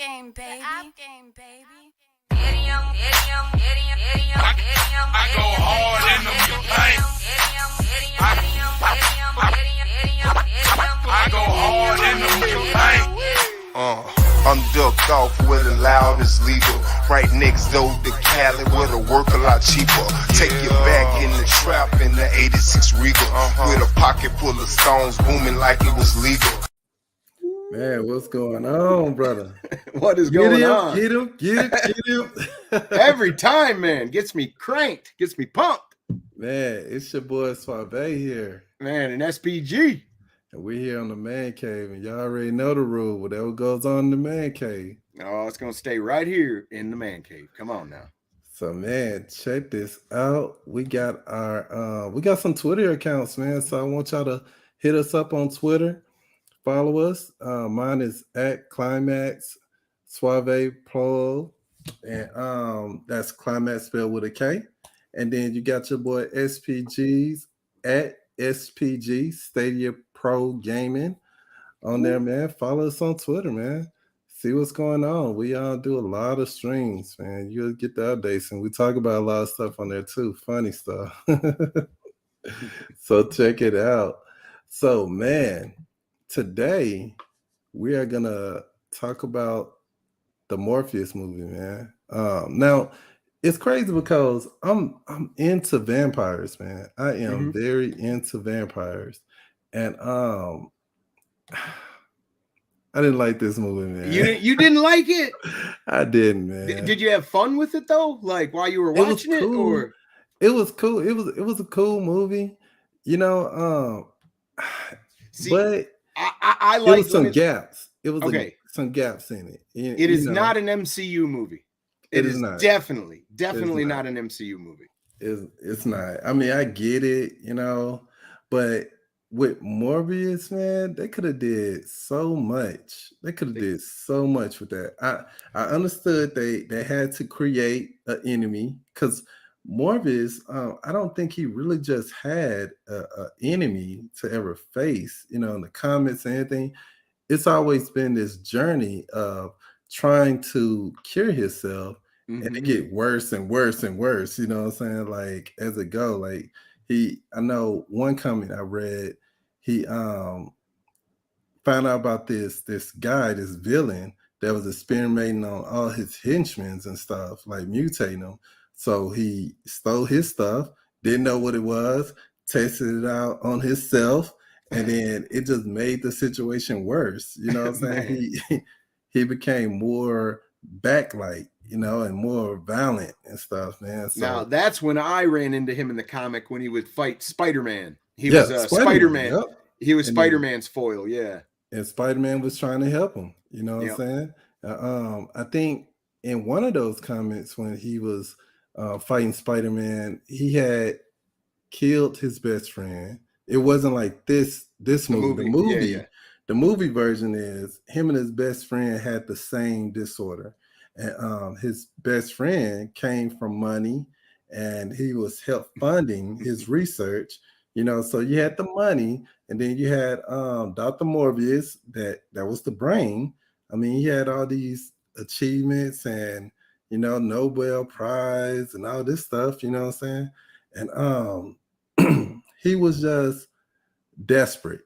game, baby. I go hard in them paint. I go hard in them paint. I'm ducked off where the loudest leader. Right next door to Cali where the work a lot cheaper. Take you back in the trap in the 86 Regal. With a pocket full of stones booming like it was legal. Man, what's going on, brother? What is going on? Get him. Every time, man. Gets me cranked. Gets me pumped. Man, it's your boy Suave here. Man, an SPG. And we're here on the Man Cave, and y'all already know the rule. Whatever goes on in the Man Cave. Oh, it's going to stay right here in the Man Cave. Come on now. So, man, check this out. We got some Twitter accounts, man. So I want y'all to hit us up on Twitter. Follow us. Mine is at Climax Suave Pro, and that's Climax spelled with a K. And then you got your boy SPGs at SPG Stadia Pro Gaming on there, man. Follow us on Twitter, man. See what's going on. We do a lot of streams, man. You'll get the updates, and we talk about a lot of stuff on there too. Funny stuff. So check it out. So, man, today we are gonna talk about the Morbius movie, man. Now it's crazy because I'm into vampires, man. I am very into vampires, and I didn't like this movie, man. You didn't like it? I didn't, man. Did you have fun with it though? Like while you were watching it, or it was cool. It was a cool movie, you know. See, but I like it was some gaps. It was okay. Some gaps in it. It is not an MCU movie. It is not. Definitely not an MCU movie. It's not. I mean, I get it, you know, but with Morbius, man, they could have did so much. They could have did so much with that. I understood they had to create an enemy because Morbius, I don't think he really just had an enemy to ever face, you know, in the comics and anything. It's always been this journey of trying to cure himself, and it get worse and worse and worse, you know what I'm saying? Like as it go, like I know one comment I read, he found out about this guy, this villain that was experimenting on all his henchmen and stuff, like mutating them. So he stole his stuff, didn't know what it was, tested it out on himself, and then it just made the situation worse. You know what I'm saying? He became more backlight, you know, and more violent and stuff, man. So, now that's when I ran into him in the comic when he would fight Spider-Man. He was Spider-Man. Yep. He was Spider-Man's foil, yeah. And Spider-Man was trying to help him. You know what I'm saying? I think in one of those comments when he was fighting Spider-Man, he had killed his best friend. It wasn't like this movie. The movie version is him and his best friend had the same disorder, and his best friend came from money, and he was help funding his research. You know, so you had the money, and then you had Dr. Morbius, that was the brain. I mean, he had all these achievements and, you know, Nobel Prize and all this stuff, you know what I'm saying? And he was just desperate.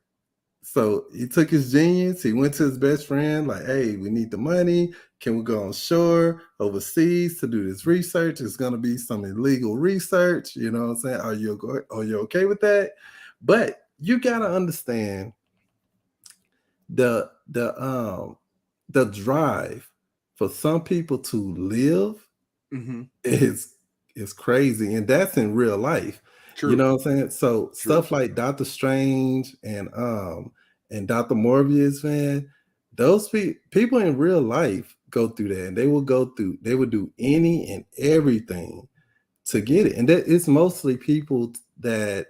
So he took his genius, he went to his best friend, like, hey, we need the money. Can we go on shore overseas to do this research? It's gonna be some illegal research, you know what I'm saying? Are you okay with that? But you gotta understand the drive for some people to live is crazy, and that's in real life. True. You know what I'm saying? So stuff like Doctor Strange and Dr. Morbius, man, those people in real life go through that, and they would do any and everything to get it. And that it's mostly people that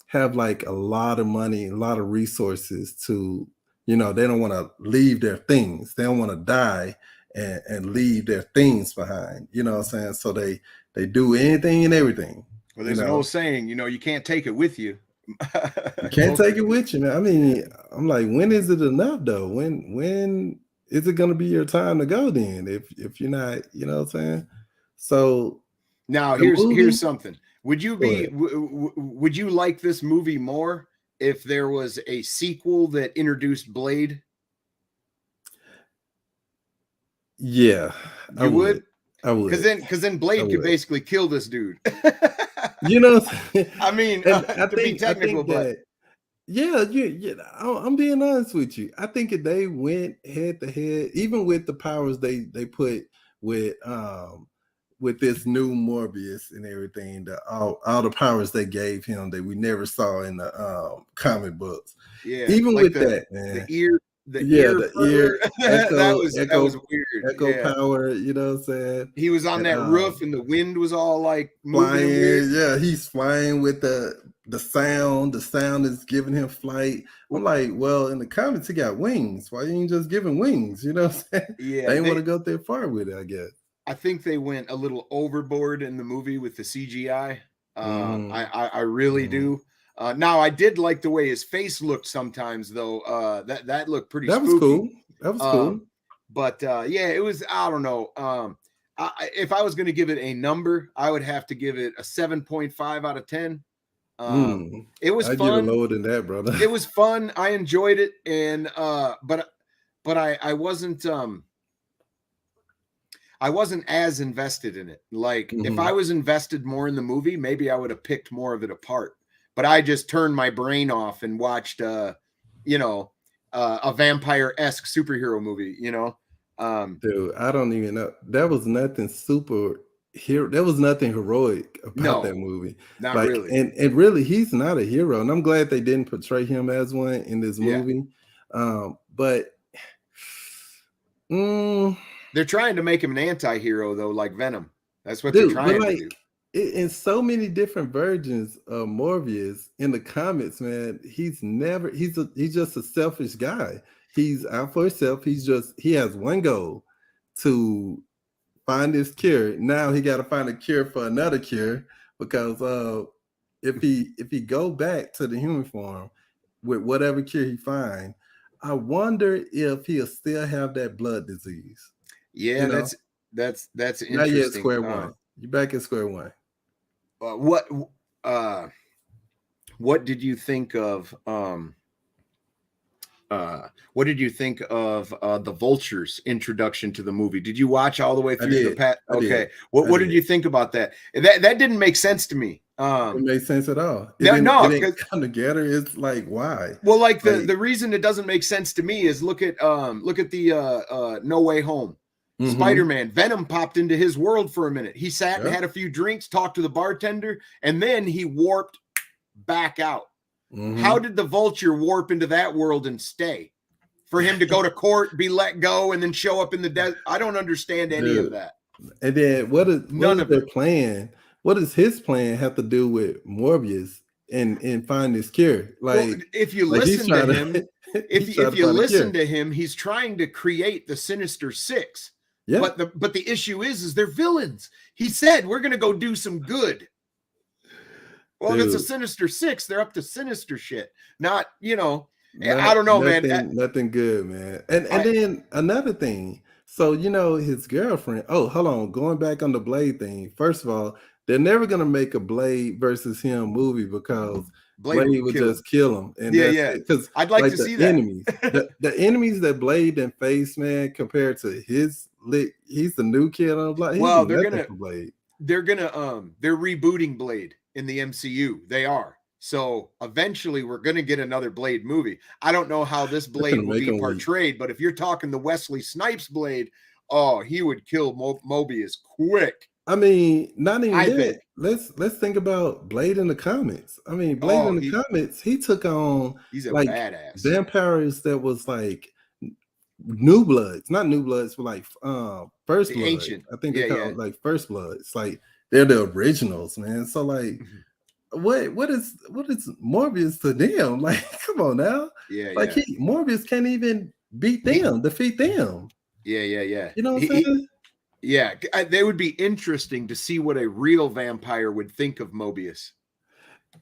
have like a lot of money, a lot of resources to, you know, they don't want to leave their things. They don't want to die and leave their things behind. You know what I'm saying? So they do anything and everything. Well, there's an old saying, you know, you can't take it with you. You can't take it with you, man. I mean, I'm like, when is it enough though? When is it going to be your time to go then? If you're not, you know what I'm saying? So now here's something. Would you would you like this movie more if there was a sequel that introduced Blade? Yeah, you would. I would. Because then Blade could basically kill this dude. You know, I mean, to be technical, but yeah, I'm being honest with you. I think if they went head to head, even with the powers they put with this new Morbius and everything, all the powers they gave him that we never saw in the comic books. Yeah, even like with that, man. The ear that was weird. Echo power, you know what I'm saying? He was on that roof and the wind was all like flying. Yeah, he's flying with the sound. The sound is giving him flight. I'm like, well, in the comics, he got wings. Why you ain't just giving wings? You know what I'm saying? Yeah, they didn't want to go that far with it, I guess. I think they went a little overboard in the movie with the CGI. I really do. Now I did like the way his face looked sometimes, though. That looked pretty. That was spooky. cool. That was cool. But yeah, it was. I don't know. If I was going to give it a number, I would have to give it a 7.5 out of 10. It was fun. I'd give it lower than that, brother. It was fun. I enjoyed it, and but I wasn't. I wasn't as invested in it. Like if I was invested more in the movie, maybe I would have picked more of it apart. But I just turned my brain off and watched, a vampire-esque superhero movie. Dude, I don't even know. There was nothing there was nothing heroic about that movie. Not really. And really, he's not a hero. And I'm glad they didn't portray him as one in this movie. But they're trying to make him an anti-hero, though, like Venom. That's what they're trying to do. In so many different versions of Morbius in the comics, man, he's just a selfish guy. He's out for himself. He has one goal, to find this cure. Now he got to find a cure for another cure, because if he go back to the human form with whatever cure he find, I wonder if he'll still have that blood disease. Yeah, that's interesting. Now you're at square one. You're back at square one. What did you think of the Vulture's introduction to the movie? Did you watch all the way through Okay. What did you think about that? That didn't make sense to me. It made sense at all. It didn't come together. It's like, why? Well, like the reason it doesn't make sense to me is look at the No Way Home. Spider-Man, Venom popped into his world for a minute. He sat and had a few drinks, talked to the bartender, and then he warped back out. How did the Vulture warp into that world and stay? For him to go to court, be let go, and then show up in the desert? I don't understand any of that. And then what is their plan? What does his plan have to do with Morbius and find this cure? Like, if you listen to him, if you listen to him, he's trying to create the Sinister Six. Yeah. But the issue is they're villains. He said we're gonna go do some good. Well, if it's a Sinister Six, they're up to sinister shit. I don't know, man. Nothing good, man. And then another thing. So his girlfriend. Oh, hold on. Going back on the Blade thing. First of all, they're never gonna make a Blade versus him movie because Blade would just kill him. And because I'd like to see that. Enemies, the enemies that Blade done face, man, compared to he's the new kid on the block. Well, they're rebooting Blade in the MCU. They are. So eventually we're going to get another Blade movie. I don't know how this Blade will be portrayed, but if you're talking the Wesley Snipes Blade, he would kill Mobius quick. I mean, not even that. Let's think about Blade in the comics. I mean, Blade in the comics, he took on badass vampires that was like new bloods, not new bloods, but like first blood. Ancient. I think they call it like first blood. It's like they're the originals, man. So like, what is Morbius to them? Like, come on now. Yeah. Like Morbius can't even defeat them. Yeah. You know what I'm saying? Yeah, they would be interesting to see what a real vampire would think of Mobius.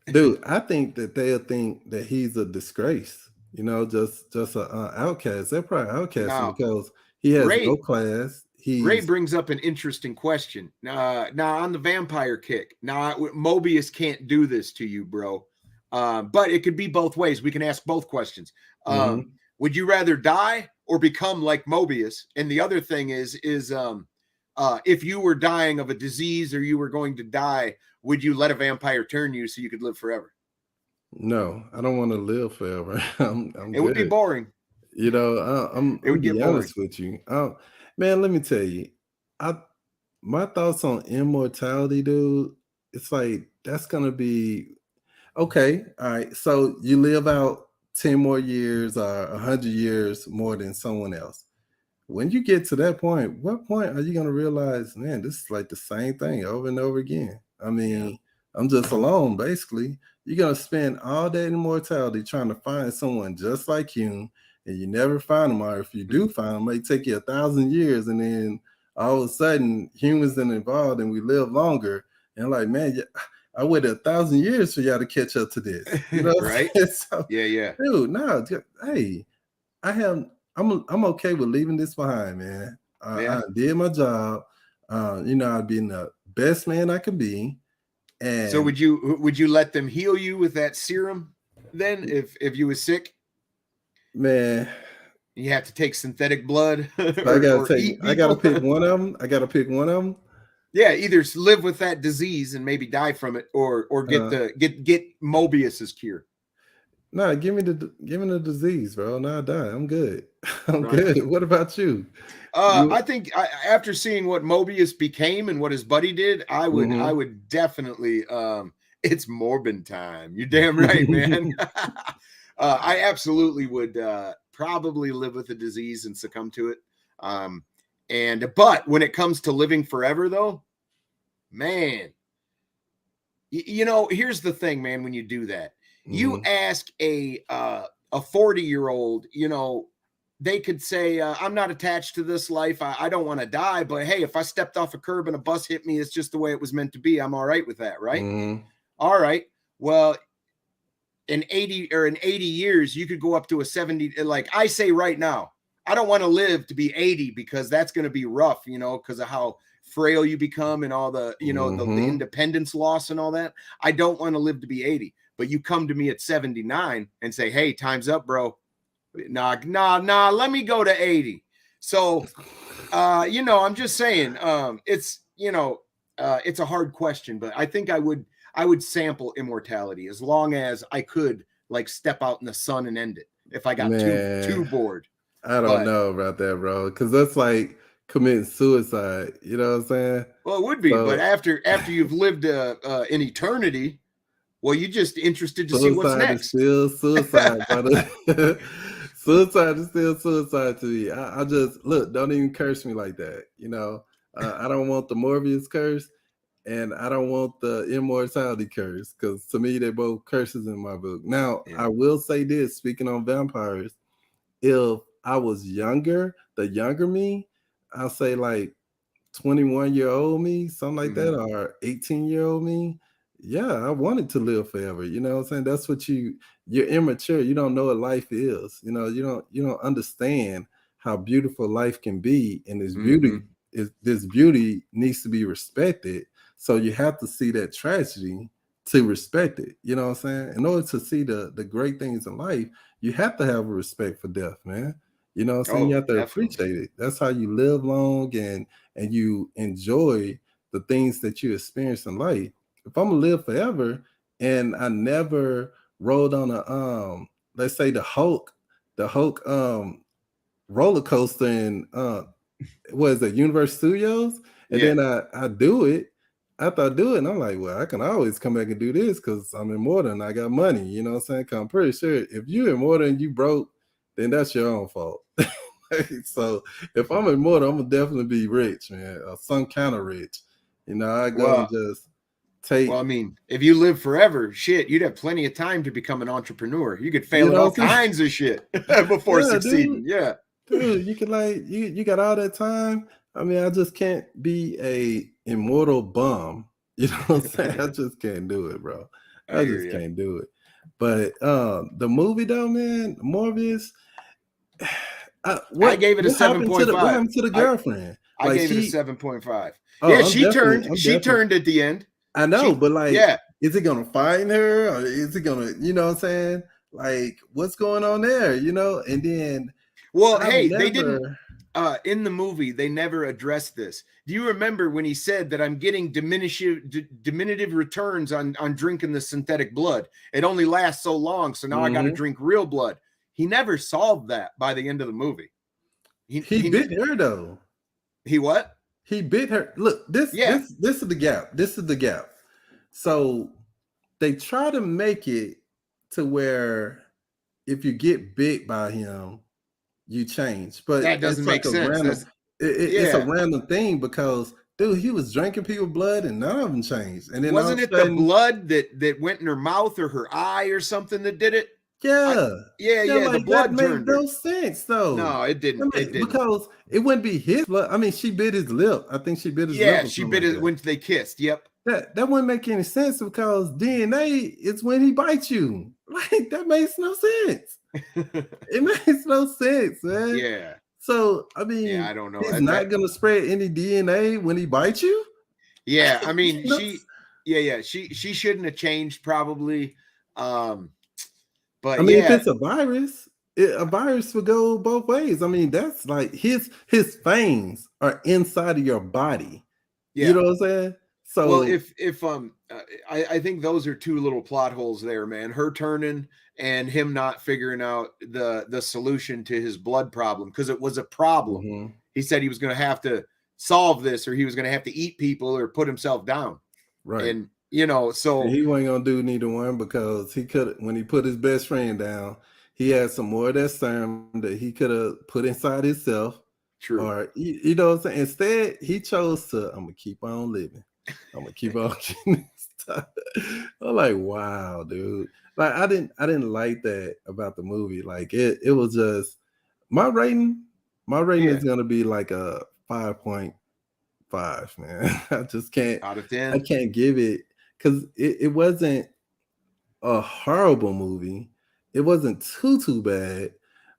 Dude, I think that they'll think that he's a disgrace. You know, just a outcast. They're probably outcasting Now, because he has no Ray class. Ray He's brings up an interesting question. Now on the vampire kick. Now Mobius can't do this to you, bro. But it could be both ways. We can ask both questions. Mhm. Would you rather die or become like Mobius? And the other thing is if you were dying of a disease or you were going to die, would you let a vampire turn you so you could live forever? no, I don't want to live forever. I'm It would be good. boring. You know, It I'm would get be boring. honest with you. Man, let me tell you, I my thoughts on immortality, dude. It's like that's gonna be okay. All right, so you live out 10 more years or 100 years more than someone else. When you get to that point, what point are you going to realize, man, this is like the same thing over and over again? I Yeah. mean, I'm just alone, basically. You're going to spend all that immortality trying to find someone just like you, and you never find them. Or if you do find them, it may take you 1,000 years, and then all of a sudden, humans are involved and we live longer. And like, man, I waited 1,000 years for y'all to catch up to this. You know what Right? I'm saying? So, Yeah, yeah. dude, no, hey, I have I'm okay with leaving this behind, man. Yeah. I did my job. You know, I've been the best man I could be. So And would you let them heal you with that serum then if you was sick? man, You have to take synthetic blood I gotta or take eat I gotta people. pick one of them. I gotta pick one of them. Yeah, either live with that disease and maybe die from it, or get Uh, the get Mobius's cure. no, give me the disease, bro. No, I die. I'm good. I'm Right. good. What about you? You I think after seeing what Mobius became and what his buddy did, I mhm. would definitely it's Morbin time. You're damn right, man. I absolutely would probably live with the disease and succumb to it. But when it comes to living forever, though, man, you know, here's the thing, man. When you do that, you Mhm. ask a 40-year-old, you know, they could say, I'm not attached to this life. I don't want to die, but hey, if I stepped off a curb and a bus hit me, it's just the way it was meant to be. I'm all right with that, right? Mhm. All right. Well, in 80 years, you could go up to a 70. Like I say right now, I don't want to live to be 80 because that's going to be rough, you know, because of how frail you become and all the, you know, the Mhm. independence loss and all that. I don't want to live to be 80. But you come to me at 79 and say, hey, time's up, bro. Nah, let me go to 80. So you know, I'm just saying, it's, you know, it's a hard question, but I think I would sample immortality as long as I could like step out in the sun and end it if I got too Man, bored. I don't But know about that, bro. Cause that's like committing suicide. You know what I'm saying? well, it would be, but So after you've lived an eternity, well, you're just interested to see what's suicide is next. still suicide, brother. Suicide is still suicide to me. I just look, don't even curse me like that. You know, I don't want the Morbius curse and I don't want the immortality curse because to me, they're both curses in my book. Now, Yeah. I will say this speaking on vampires, if I was younger, the younger me, I'll say like 21-year-old me, something like that, or 18-year-old me. Yeah, I wanted to live forever. You know what I'm saying? That's what you're immature. You don't know what life is. You know, you don't understand how beautiful life can be. And Mm-hmm. this beauty needs to be respected. So you have to see that tragedy to respect it. You know what I'm saying? In order to see the great things in life, you have to have a respect for death, man. You know what I'm saying? You Oh, have to definitely. appreciate it. That's how you live long and you enjoy the things that you experience in life. If I'm gonna live forever and I never rode on a let's say the Hulk roller coaster in what is that, Universal Studios, and Yeah. then I do it. After I do it, and I'm like, well, I can always come back and do this because I'm immortal and I got money. You know what I'm saying? 'Cause I'm pretty sure if you're immortal and you broke, then that's your own fault. So if I'm immortal, I'm gonna definitely be rich, man, or some kind of rich. You know, I go and Well, just well, take, I mean, if you live forever, shit, you'd have plenty of time to become an entrepreneur. You could you fail at know all what I'm saying? kinds of shit before Yeah, dude. succeeding. Yeah. Dude, you can like you got all that time. I mean, I just can't be a immortal bum. You know what I'm saying? I just can't do it, bro. I I hear just you. can't do it. But the movie though, man, Morbius. I gave it a 7.5. What happened to the girlfriend? I gave it a 7.5. Oh, yeah, I'm she turned at the end. I know, but like, yeah. Is it gonna find her, or is it gonna, you know what I'm saying? Like, what's going on there, you know? And then, well, hey, they didn't. In the movie, they never addressed this. Do you remember when he said that I'm getting diminutive returns on drinking the synthetic blood? It only lasts so long, so now I got to drink real blood. He never solved that by the end of the movie. He bit her though. He what? He bit her. Look, this is the gap. This is the gap. So they try to make it to where if you get bit by him, you change, but that doesn't make sense. It's a random thing because dude, he was drinking people's blood and none of them changed. And then wasn't it the blood that went in her mouth or her eye or something that did it? Yeah, like the blood made no sense though. No, it didn't. It didn't because it wouldn't be his blood. I mean, she bit his lip. I think she bit his lip. Yeah, she bit it when they kissed. Yep. That wouldn't make any sense because DNA is when he bites you. Like that makes no sense. It makes no sense, man. Yeah. So I mean, I don't know. He's not gonna spread any DNA when he bites you. Yeah, I mean, she shouldn't have changed probably. But I mean, if it's a virus would go both ways. I mean, that's like his fangs are inside of your body. Yeah. You know what I'm saying? So well, if I think those are two little plot holes there, man. Her turning and him not figuring out the solution to his blood problem because it was a problem. Mm-hmm. He said he was going to have to solve this, or he was going to have to eat people or put himself down. Right. And you know, so and he wasn't gonna do neither one because he could. When he put his best friend down, he had some more of that serum that he could have put inside himself. True. Or you know what I'm saying? Instead, he chose to. I'm gonna keep on living. I'm gonna keep on getting stuff. I'm like, wow, dude. Like I didn't like that about the movie. Like it was just my rating is gonna be like a 5.5, man. I just can't out of 10. I can't give it because it wasn't a horrible movie. It wasn't too bad,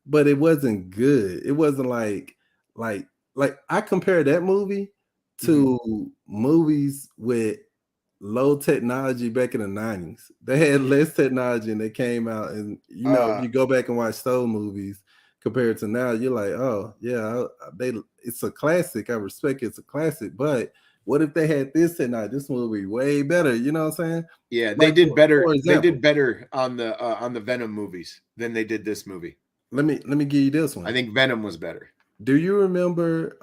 but it wasn't good. It wasn't like I compare that movie to movies with low technology back in the 90s. They had less technology and they came out, and you know, if you go back and watch those movies compared to now, you're like, oh yeah, it's a classic. I respect it's a classic, but what if they had this technology? This movie way better. You know what I'm saying? Yeah, they did better. They did better on the Venom movies than they did this movie. Let me give you this one. I think Venom was better. Do you remember?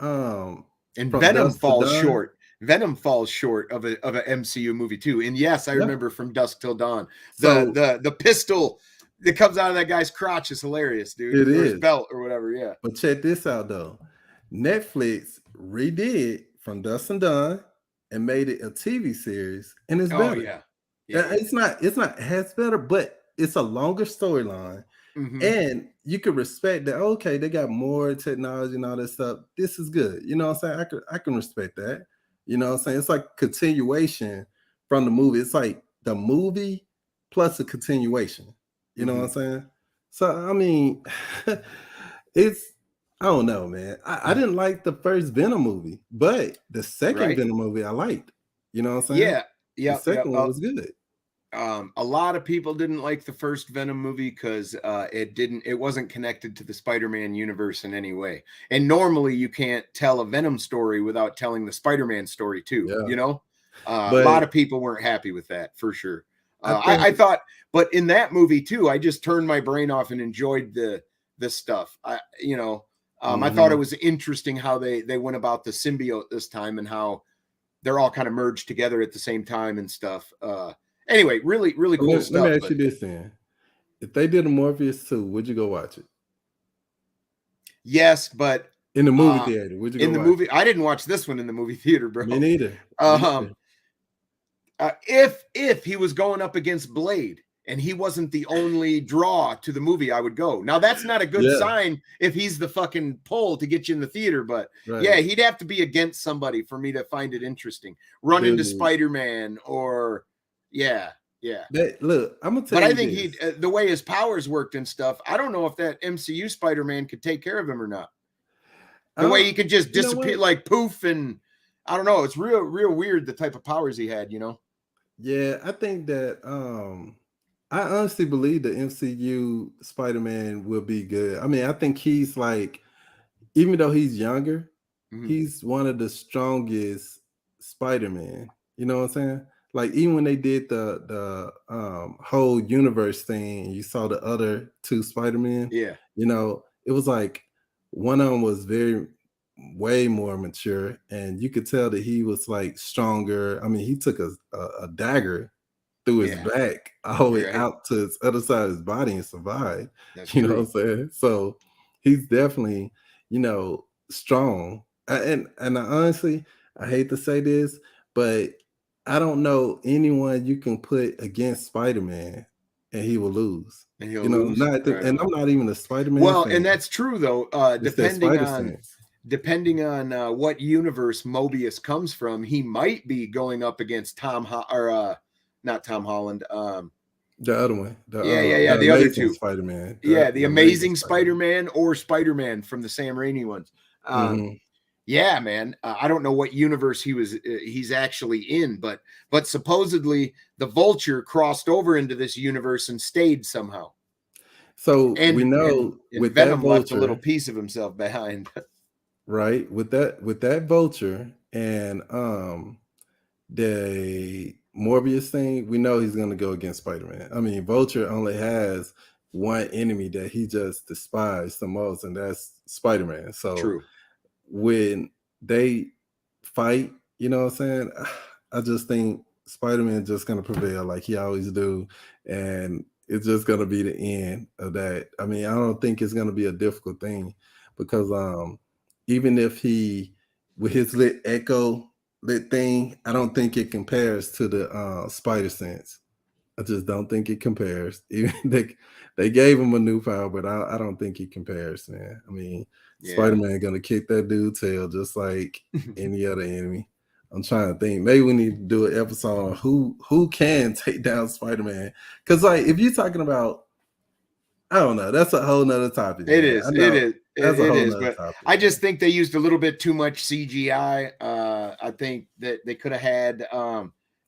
And Venom falls short. Venom falls short of an MCU movie too. And yes, I remember From Dusk Till Dawn. The pistol that comes out of that guy's crotch is hilarious, dude. It is. His belt or whatever. Yeah. But check this out though. Netflix redid From Dusk Till Dawn and made it a TV series, and it's better. Yeah. It's not as better, but it's a longer storyline. Mm-hmm. And you could respect that. Okay, they got more technology and all that stuff. This is good. You know what I'm saying? I can respect that. You know what I'm saying? It's like continuation from the movie. It's like the movie plus a continuation. You know what I'm saying? So I mean, I don't know, man. I didn't like the first Venom movie, but the second Venom movie I liked. You know what I'm saying? Yeah. The second one was good. A lot of people didn't like the first Venom movie because it wasn't connected to the Spider-Man universe in any way. And normally you can't tell a Venom story without telling the Spider-Man story too. Yeah. You know, a lot of people weren't happy with that for sure. I thought, but in that movie too, I just turned my brain off and enjoyed the stuff. I thought it was interesting how they went about the symbiote this time and how they're all kind of merged together at the same time and stuff. Anyway, really cool stuff. Let me ask you this then. If they did a Morbius 2, would you go watch it? Yes, but in the movie theater, would you go in the watch movie? it? I didn't watch this one in the movie theater, bro. Me neither. If he was going up against Blade and he wasn't the only draw to the movie, I would go. Now that's not a good sign if he's the fucking pull to get you in the theater, but yeah, he'd have to be against somebody for me to find it interesting. Run into Spider-Man or Yeah. Look, I'm gonna tell But you I think this. the way his powers worked and stuff, I don't know if that MCU Spider-Man could take care of him or not. The way he could just You know disappear, what? like poof, and I don't know. It's real weird the type of powers he had, you know? Yeah, I think that I honestly believe the MCU Spider-Man will be good. I mean, I think he's like, even though he's younger, Mhm. he's one of the strongest Spider-Man. You know what I'm saying? Like even when they did the whole universe thing, and you saw the other two Spider-Man, Yeah. you know, it was like one of them was way more mature, and you could tell that he was like stronger. I mean, he took a dagger through his Yeah. back all the way You're right. out to his other side of his body and survived. That's You know what true. I'm saying? So he's definitely, strong. And I honestly, I hate to say this, but I don't know anyone you can put against Spider-Man and he will lose. And he'll You know, lose. Right and I'm on. not even a Spider-Man Well, fan. and that's true though. It's that Spider sense. Depending on what universe Mobius comes from, he might be going up against not Tom Holland. The other one, Yeah. the The other Amazing two. Spider-Man, Yeah, the the Amazing Amazing Spider-Man or Spider-Man from the Sam Raimi ones. Mhm. Yeah, man. I don't know what universe he's actually in, but supposedly the Vulture crossed over into this universe and stayed somehow. So we And know with that Venom left a little Vulture, piece of himself behind. right? With that Vulture and the Morbius thing, we know he's gonna go against Spider-Man. I mean, Vulture only has one enemy that he just despised the most, and that's Spider-Man. So True. when they fight, you know what I'm saying? I just think Spider-Man just gonna prevail like he always do, and it's just gonna be the end of that. I mean, I don't think it's gonna be a difficult thing because even if he with his lit echo lit thing, I don't think it compares to the spider sense. I just don't think it compares. Even they gave him a new power, but I don't think it compares, man. I mean, Yeah. Spider-Man gonna kick that dude's tail just like any other enemy. I'm trying to think. Maybe we need to do an episode on who can take down Spider-Man. Because like if you're talking about, I don't know, that's a whole nother topic, It man. is. I It know is. that's a It whole is. nother But topic, I just man. think they used a little bit too much CGI. I think that they could have had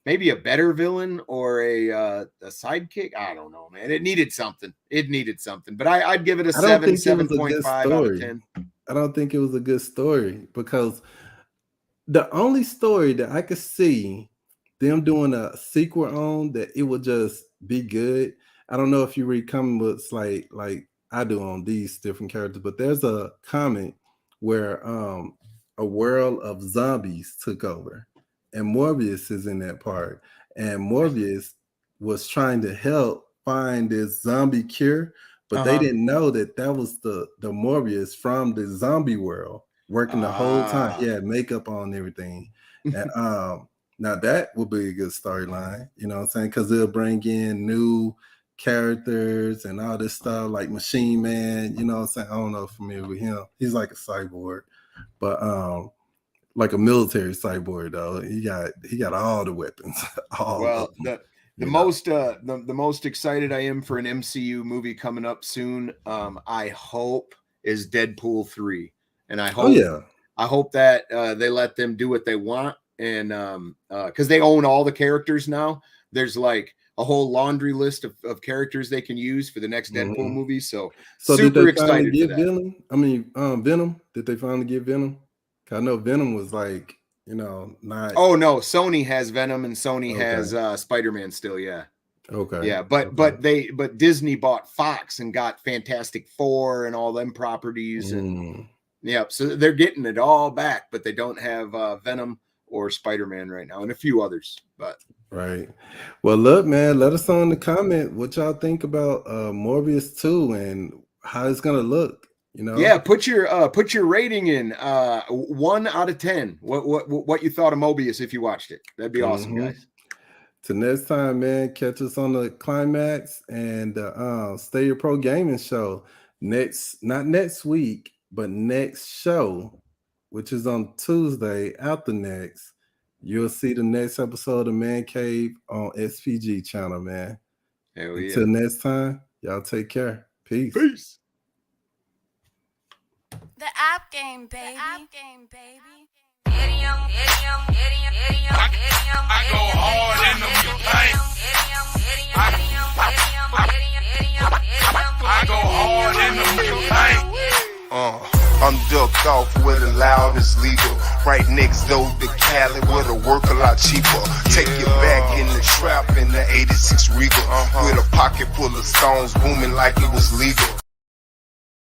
maybe a better villain or a sidekick. I don't know, man. It needed something. It needed something. But I'd give it a I don't think it was a good 7.5 out of story. 10. I don't think it was a good story because the only story that I could see them doing a sequel on that it would just be good. I don't know if you read comic books like I do on these different characters, but there's a comic where a world of zombies took over, and Morbius is in that part, and Morbius was trying to help find this zombie cure, but they Uh-huh. didn't know that that was the Morbius from the zombie world working the whole time. He Ah. had makeup on and everything. And now that would be a good storyline, you know what I'm saying? Because they'll bring in new characters and all this stuff like Machine Man, you know what I'm saying? I don't know if you're familiar with him. He's like a cyborg, but like a military cyborg though. He got all the weapons, all of Well, them, the you know. most the most excited I am for an MCU movie coming up soon, I hope is Deadpool 3. And Oh yeah. I hope that they let them do what they want, and because they own all the characters now. There's like a whole laundry list of characters they can use for the next Deadpool Mhm. movie. So So did they super finally excited for get that. Venom? Did they finally get Venom? 'Cause I know Venom was like, not Oh no, Sony has Venom and Sony okay. has Spider-Man still, yeah. Okay. Yeah, Okay. but Disney bought Fox and got Fantastic Four and all them properties, and Mm, yeah, so they're getting it all back, but they don't have Venom or Spider-Man right now, and a few others. But right. Well, look, man, let us know in the comment what y'all think about Morbius 2 and how it's gonna look, you yeah, know? put your rating in 1 out of 10. What you thought of Mobius if you watched it? That'd be awesome, Hmm. guys. Till next time, man, catch us on the climax and Stay Your Pro Gaming Show not next week, but next show, which is on Tuesday after next. You'll see the next episode of Man Cave on SPG channel, man. Hell yeah. Until next time, y'all take care. Peace. Peace. The app game, baby. The app game, baby. I go hard in them, you think? I go hard in them, you think? I'm ducked off where the loudest leader. Right next door to Cali where the work a lot cheaper. Take you back in the trap in the 86 Regal. With a pocket full of stones booming like it was legal.